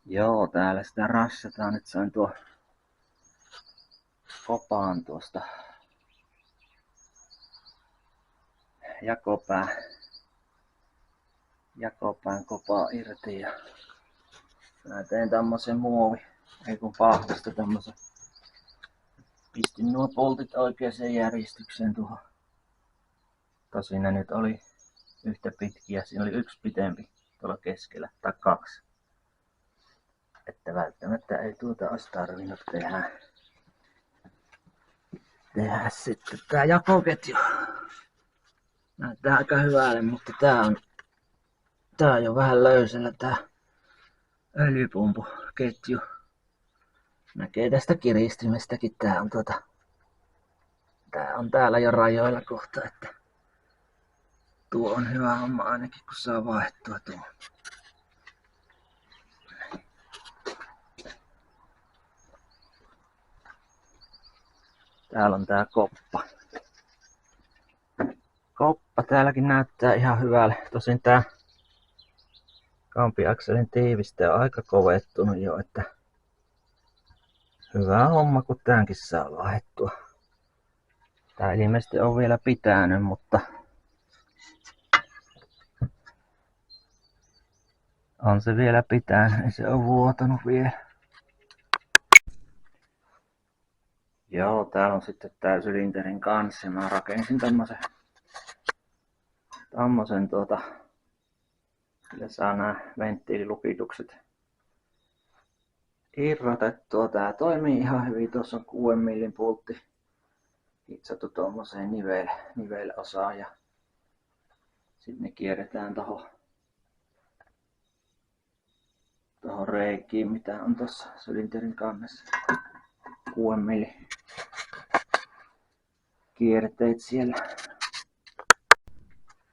Joo, täällä sitä rassataan. Nyt sain tuo kopaan tuosta jakopään kopaa irti ja mä tein tämmösen ei kun pahvasta tämmösen. Pistin nuo poltit oikeaan järjestykseen tuohon. Tosin ne nyt oli yhtä pitkiä, siinä oli yksi pitempi tuolla keskellä, tai kaksi. Että välttämättä ei tuota olisi tarvinnut tehdä sitten tää jakoketju. Näyttää aika hyvälle, mutta tää on jo vähän löysällä tää öljypumpuketju. Näkee tästä kiristimestäkin, tää on täällä jo rajoilla kohta, että tuo on hyvä homma ainakin kun saa vaihtua tuo. Täällä on tää koppa. Koppa täälläkin näyttää ihan hyvälle. Tosin tää kampiakselin tiiviste on aika kovettunut jo, että hyvä homma kun tämänkin saa vaihdettua. Tää ilmeisesti on vielä pitänyt, mutta on se vielä pitänyt, ei se ole vuotanut vielä. Joo, täällä on sitten tää sylinterin kanssa. Mä rakensin tämmösen millä saa nää venttiililukitukset irrotettua. Tää toimii ihan hyvin. Tuossa on 6 millin pultti hitsattu tommoseen nivelosaan ja sitten ne kierretään tohon reikiin, mitä on tuossa sylinterin kannessa. 6 millin kierteet siellä.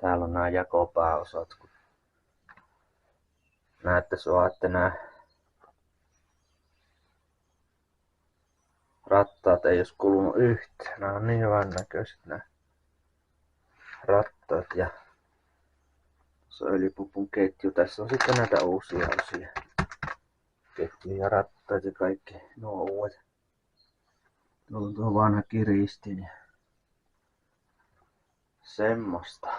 Täällä on nämä jakopääosat. Näyttäisi vaan, että nämä rattaat ei olisi kulunut yhtään. Nämä on niin hyvän näköiset nämä rattaat ja tuossa öljypupun ketju. Tässä on sitten näitä uusia osia. Ketjuja, rattaat ja kaikki nuo uudet. Tuolla on tuo vanha kiristin ja semmoista.